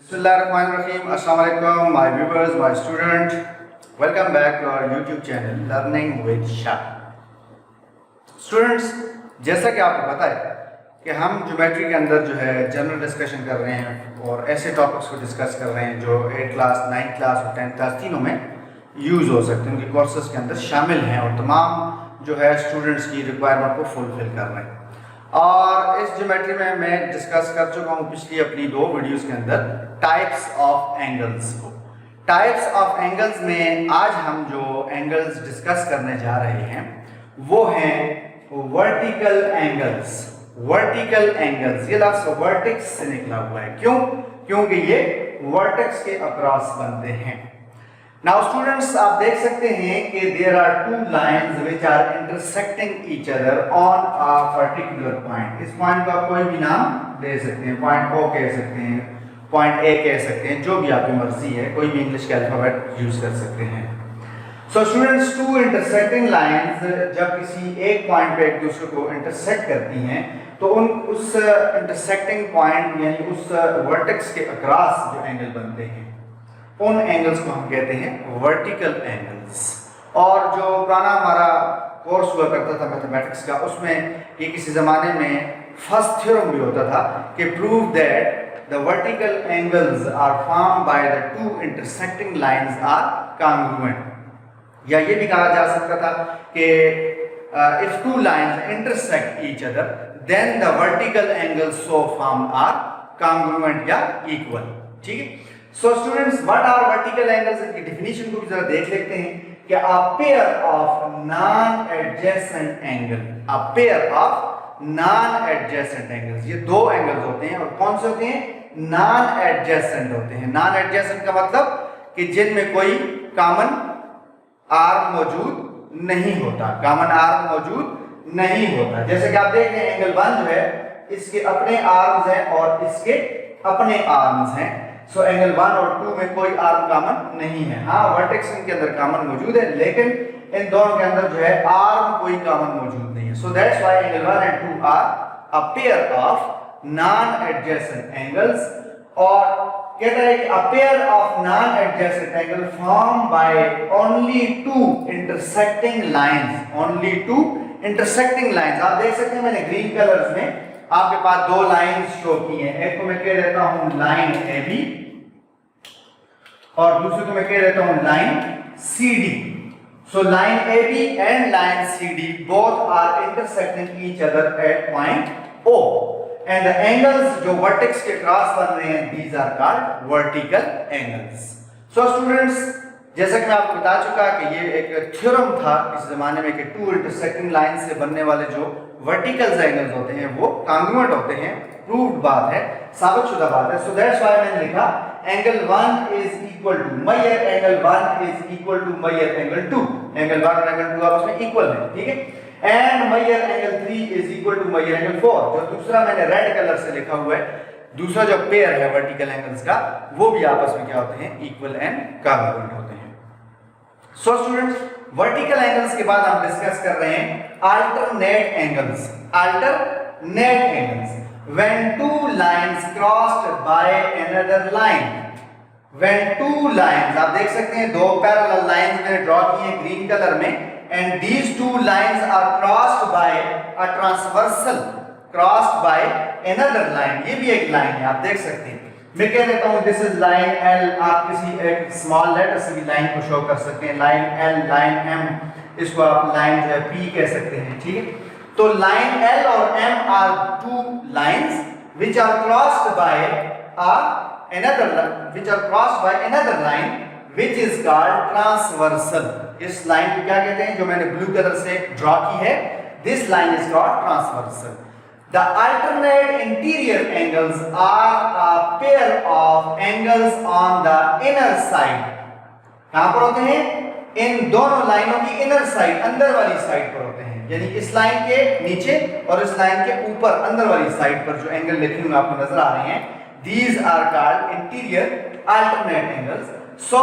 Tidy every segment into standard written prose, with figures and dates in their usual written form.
Bismillahirrahmanirrahim. Assalamu alaikum, my viewers, my student. Welcome back to our YouTube channel Learning with Shah. Students, जैसा कि आपको पता है कि हम ज्योमेट्री के अंदर जो है जनरल डिस्कशन कर रहे हैं और ऐसे टॉपिक्स को डिस्कस कर रहे हैं जो 8th क्लास, 9th क्लास और 10th क्लास तीनों में यूज़ हो सकते हैं, उनके कोर्सेज के अंदर शामिल हैं और तमाम जो है स्टूडेंट्स की रिक्वायरमेंट को फुलफिल कर रहे हैं। और इस ज्योमेट्री में मैं डिस्कस कर चुका हूँ पिछली अपनी 2 वीडियोस के अंदर टाइप्स ऑफ एंगल्स को। टाइप्स ऑफ एंगल्स में आज हम जो एंगल्स डिस्कस करने जा रहे हैं वो हैं वर्टिकल एंगल्स। वर्टिकल एंगल्स, ये लफ्ज़ वर्टेक्स से निकला हुआ है। क्यों? क्योंकि ये वर्टेक्स के अक्रॉस बनते हैं। नाउ स्टूडेंट्स, आप देख सकते हैं कि there are 2 lines which are intersecting each other on a particular point. इस पॉइंट को आप कोई भी नाम दे सकते हैं, पॉइंट ओ कह सकते हैं, पॉइंट ए कह सकते हैं, जो भी आपकी मर्जी है, कोई भी इंग्लिश के अल्फाबेट यूज कर सकते हैं। सो स्टूडेंट्स, 2 इंटरसेक्टिंग लाइंस जब किसी एक पॉइंट पे एक दूसरे को इंटरसेक्ट करती हैं तो उस इंटरसेक्टिंग पॉइंट यानी उस वर्टेक्स के अक्रॉस जो एंगल बनते हैं उन एंगल्स को हम कहते हैं वर्टिकल एंगल्स। और जो पुराना हमारा कोर्स हुआ करता था मैथमेटिक्स का, उसमें ये किसी ज़माने में फर्स्ट थ्योरम भी होता था कि prove that the vertical angles are formed by the 2 intersecting lines are congruent. या ये भी कहा जा सकता था कि if 2 lines intersect each other then the vertical angles so formed are congruent या इक्वल। ठीक है। So students, what are vertical angles? इनकी डेफिनेशन को भी जरा देख लेते हैं कि a pair of non adjacent angle, a pair of non adjacent angles, ये 2 एंगल्स होते हैं। और कौन से होते हैं? नॉन एडजेसेंट होते हैं। नॉन एडजेसेंट का मतलब कि जिनमें कोई कॉमन आर्म मौजूद नहीं होता, कॉमन आर्म मौजूद नहीं होता। जैसे कि आप देख रहे हैं एंगल 1 जो है इसके अपने आर्म्स हैं और इसके अपने आर्म्स हैं। सो एंगल 1 और 2 में कोई आर्म कॉमन नहीं है। हाँ, वर्टेक्स इनके अंदर कॉमन मौजूद है, लेकिन इन दोनों के अंदर जो है आर्म कोई कॉमन मौजूद नहीं है। So that's why angle 1 and 2 are a pair of non adjacent angles. और कहता है कि a pair of non adjacent angle form by only 2 intersecting lines. Only 2 intersecting lines. आप देख सकते हैं मैंने ग्रीन कलर्स में आपके पास 2 लाइंस शो की हैं। एक को मैं कह देता हूं लाइन ए बी और दूसरे को मैं कह देता हूं line C D. So line A B and line C D both are intersecting each other at point O and the angles जो वर्टेक्स के क्रॉस बन रहे हैं these are called vertical angles. So students, जैसा कि मैं आपको बता चुका कि ये एक थ्योरम था इस जमाने में कि 2 इंटरसेक्टिंग लाइन से बनने वाले जो वर्टिकल एंगल्स होते हैं वो कॉन्ग्रुएंट होते हैं। प्रूव्ड बात है, साबितशुदा बात है। सो दैट्स व्हाई मैंने लिखा angle 1 is equal to measure angle 1 is equal to measure angle 2। Angle 1 और एंगल 2 आपस में इक्वल हैं, ठीक है। And measure angle 3 is equal to measure angle 4। जो दूसरा मैंने रेड कलर से लिखा हुआ है, दूसरा जो पेयर है वर्टिकल एंगल्स का, वो भी आपस में क्या होते हैं? इक्वल एंड कॉन्ग्रुएंट होते हैं। सो स्टूडेंट्स, वर्टिकल एंगल्स के बाद हम डिस्कस कर रहे हैं alternate angles. Alternate angles when 2 lines crossed by another line। when 2 lines, आप देख सकते हैं 2 पैरेलल लाइंस मैंने ड्रॉ की हैं ग्रीन कलर में, and these 2 lines are crossed by a transversal, crossed by another line। ये भी एक लाइन है, आप देख सकते हैं। मैं कह देता हूं दिस इज लाइन एल। आप किसी एक स्मॉल लेटर से भी लाइन को शो कर सकते हैं, लाइन एल, लाइन एम, इसको आप लाइन जो है पी कह सकते हैं, ठीक है। तो लाइन एल और M are 2 lines which are crossed by another line which is called transversal। इस लाइन को क्या कहते हैं? जो मैंने ब्लू कलर से ड्रॉ की है, this line is called transversal। The alternate interior angles are a pair of angles on the inner side। कहां पर होते हैं? इन दोनों लाइनों की इनर साइड, अंदर वाली साइड पर होते हैं। यानी इस लाइन के नीचे और इस लाइन के ऊपर अंदर वाली साइड पर जो एंगल लिखे हुए आपको नजर आ रहे हैं, these are called interior alternate angles। So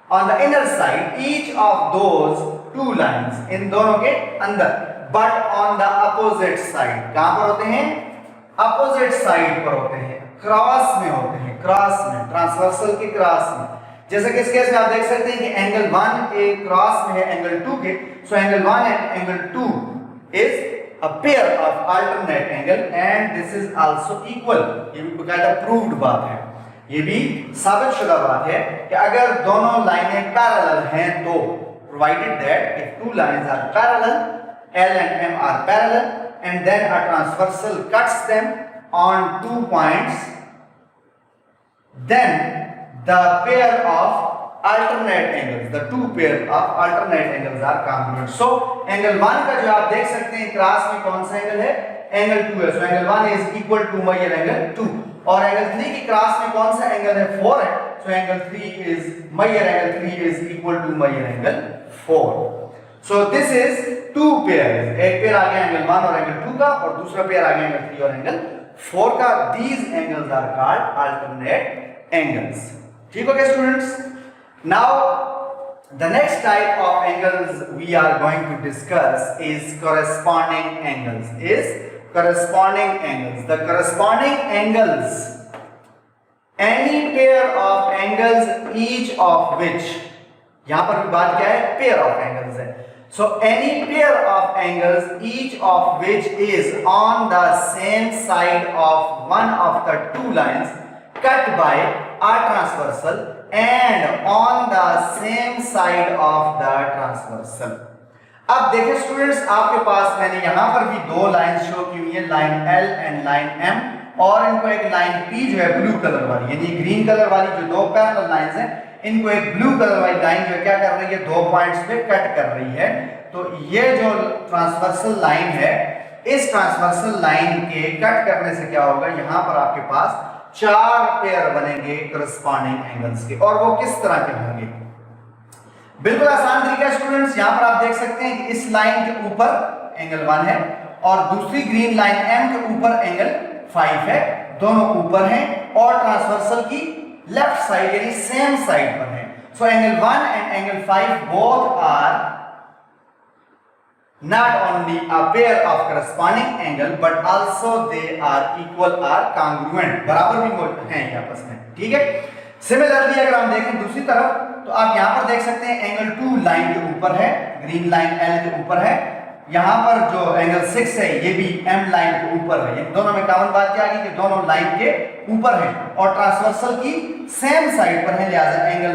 on the inner side each of those 2 lines, इन दोनों के अंदर, but on the opposite side, कहां पर होते हैं? अपोजिट साइड पर होते हैं। क्रॉस में होते हैं, क्रॉस में, ट्रांसवर्सल के क्रॉस में। जैसे कि इस केस में आप देख सकते हैं कि एंगल 1 ए क्रॉस में है एंगल 2 के, सो angle 1 and angle 2 is a pair of alternate angle and this is also equal. ये भी बकायदा प्रूव्ड बात है, ये भी साबित शुदा बात है कि अगर दोनों लाइनें पैरेलल हैं तो, provided that if two lines are parallel, L and M are parallel, and then a transversal cuts them on 2 points, then the pair of alternate angles, the two pair of alternate angles are congruent. So angle 1 का जो आप देख सकते हैं cross में कौन सा angle है, एंगल 2 है, so angle 1 is equal to measure angle 2, और एंगल 3 की क्रॉस में कौन सा एंगल है, 4 है, so angle 3 is measure angle 3 is equal to measure angle 4. So this is two pairs, एक पेयर आ गया एंगल 1 और एंगल 2 का, और दूसरा पेयर आ गया एंगल 3 और एंगल 4 का. These angles are called alternate angles. ठीक हो गया students? Now the next type of angles we are going to discuss is corresponding angles. The corresponding angles, any pair of angles each of which, यहां पर भी बात क्या है, pair of angles है. So any pair of angles each of which is on the same side of one of the two lines cut by a transversal and on the same side of the transversal. अब देखिए students, आपके पास मैंने यहां पर भी दो line show की हुई है, line L and line M, और इनको एक लाइन P जो है ब्लू कलर वाली, यानी ग्रीन कलर वाली जो दो पैरेलल लाइंस हैं, इनको एक ब्लू कलर वाली लाइन जो क्या कर रही है, दो पॉइंट्स पे कट कर रही है. तो ये जो ट्रांसवर्सल लाइन है, इस ट्रांसवर्सल लाइन के कट करने से क्या होगा, यहां पर आपके पास चार पेयर बनेंगे करस्पॉन्डिंग एंगल्स के. और वो किस तरह के होंगे, बिल्कुल आसान तरीका है स्टूडेंट्स. यहां पर आप देख सकते हैं कि इस लाइन के ऊपर एंगल 1 है और दूसरी ग्रीन लाइन M के ऊपर एंगल 5 है, दोनों ऊपर हैं और ट्रांसवर्सल की लेफ्ट साइड यानी सेम साइड पर है. So angle 1 and angle 5 both are not only a pair of corresponding angle but also they are equal or congruent, बराबर भी हैं आपस में. ठीक है. सिमिलरली अगर हम देखें दूसरी तरफ, तो आप यहां पर देख सकते हैं एंगल 2 लाइन के ऊपर है, ग्रीन लाइन L के ऊपर है, यहां पर जो एंगल 6 है ये भी M लाइन के ऊपर है. दोनों में कॉमन बात क्या है कि दोनों लाइन के ऊपर है और ट्रांसवर्सल की सेम साइड पर है, लिहाजा एंगल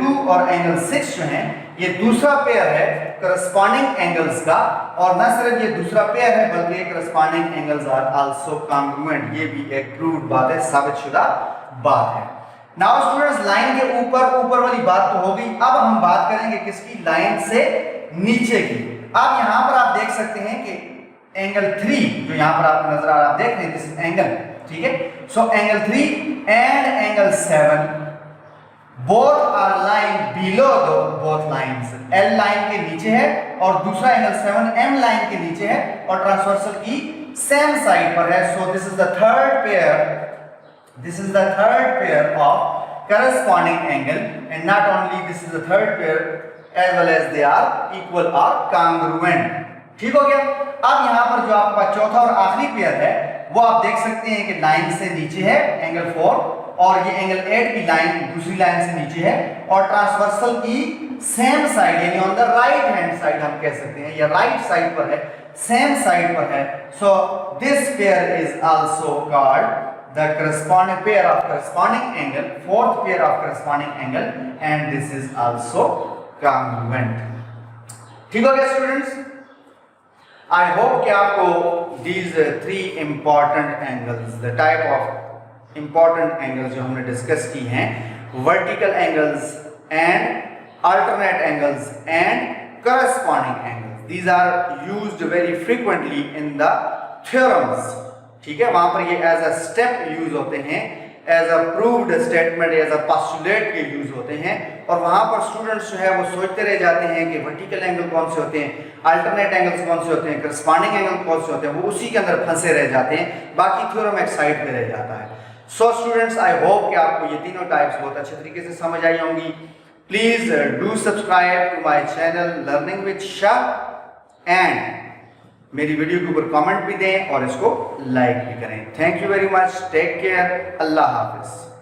2 और एंगल 6 जो हैं, ये दूसरा पेयर है करस्पॉन्डिंग एंगल्स का. और न सिर्फ ये दूसरा पेयर है बल्कि ये corresponding angles are also congruent. ये भी एक प्रूव्ड बात है, साबित शुदा बात है. नाउ स्टूडेंट्स, लाइन के ऊपर वाली बात तो हो गई. अब हम बात करेंगे किसकी, लाइन से नीचे की. अब यहां पर आप देख सकते हैं कि एंगल 3 जो यहां पर आपको नजर आ रहा है, आप देख रहे हैं दिस एंगल. ठीक है. So angle 3 and angle 7 both are lying below both lines. L line के नीचे है और दूसरा एंगल 7 M लाइन के नीचे है और ट्रांसवर्सल की सेम साइड पर है. So this is the third pair of corresponding angle, and not only this is the third pair as well as they are equal or congruent. ठीक हो गया. अब यहां पर जो आपका चौथा और आखिरी पेयर है वो आप देख सकते हैं कि लाइन से नीचे है एंगल 4 और ये एंगल 8 की लाइन दूसरी लाइन से नीचे है और ट्रांसवर्सल की सेम साइड यानी on the right hand side हम कह सकते हैं, या राइट साइड पर है, सेम साइड पर है. So this pair is also called the corresponding pair of corresponding angle, fourth pair of corresponding angle, and this is also congruent. ठीक हो गया स्टूडेंट्स? I hope कि आपको these three important angles, the type of important angles जो हमने discuss की हैं, vertical angles and alternate angles and corresponding angles, these are used very frequently in the theorems. ठीक है. वहां पर ये एज अ स्टेप यूज होते हैं, as a proved statement, as a postulate के यूज होते हैं. और वहां पर स्टूडेंट्स जो है वो सोचते रह जाते हैं कि वर्टिकल एंगल कौन से होते हैं, अल्टरनेट एंगल्स कौन से होते हैं, करस्पॉन्डिंग एंगल कौन से होते हैं, वो उसी के अंदर फंसे रह जाते हैं. बाकी थ्योरम एक साइड पे रह जाता है. सो स्टूडेंट्स, आई होप कि आपको ये तीनों टाइप्स बहुत अच्छे तरीके से समझ आई होंगी. Please do subscribe to my channel learning with Shah, and मेरी वीडियो के ऊपर कमेंट भी दें और इसको लाइक भी करें। Thank you very much, take care, अल्लाह हाफिज़।